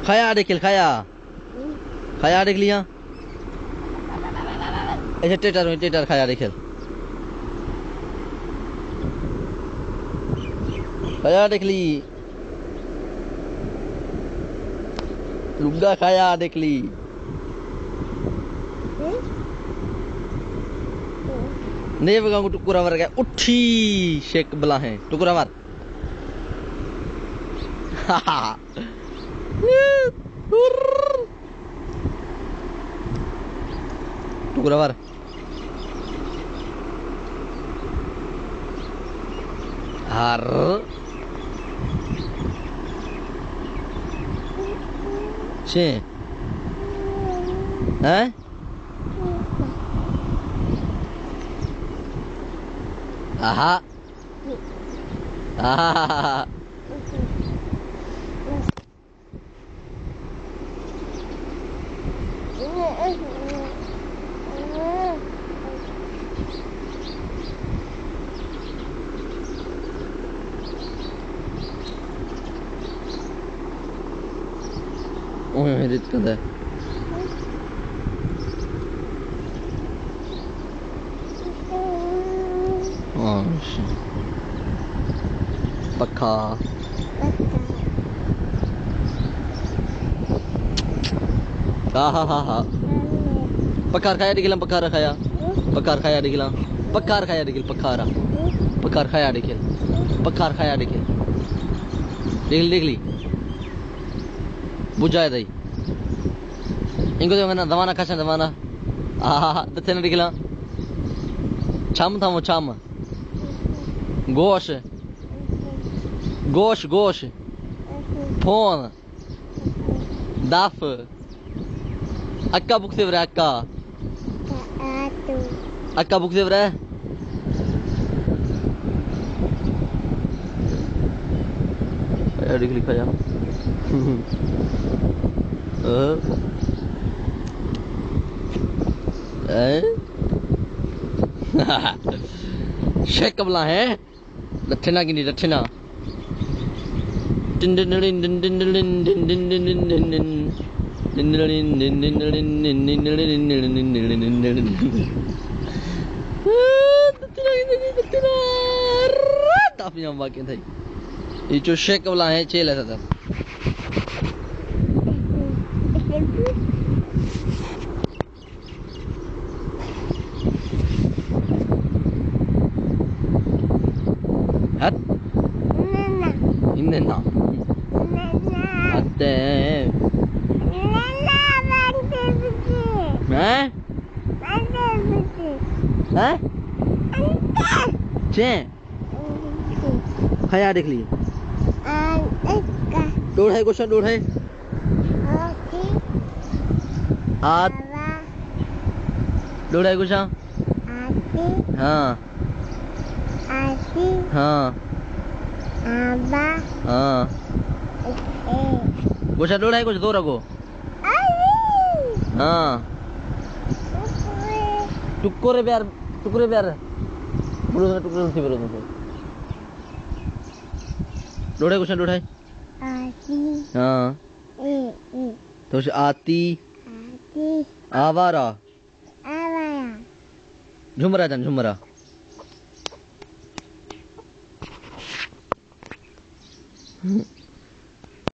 खाया देखिल खाया खाया देख लिया ऐसे टेटर खाया देखिल खाया देख ली लुग्गा खाया देख ली नहीं बगा टुकुरा मार गया उठी शेक बला है टुकुरा मार टुकुरा मार हार छे हैं आहा आहा ओए रित कदा पक्का हा पकार खाया दिखिला पकार खाया दिखिला पकार खाया दिखिल पकार खाया दिखिल देख ली बुझाए दई इनको तो ना दवाना खासा दवाना दत्ते ना दिखिला छाम था वो छाम गोश फोन दाफ अक्का बुक से वरा अक्का बुक से वरा लिखा जा शेक कबला है दक्षिणा की नहीं दक्षिणा बाकी था ये जो शेक वाला है चेल ऐसा था हट इन्ने ना अते हैं चे खाया देख ली डोर है क्वेश्चन डोर है आत डोर है क्वेश्चन हाँ हाँ हाँ क्वेश्चन डोर है कुछ दो रखो हाँ टुकड़े प्यार बोलो टुकड़े से बोलो डोर है क्वेश्चन डोर है हाँ तो आती आवारा झुमरा जान झुमरा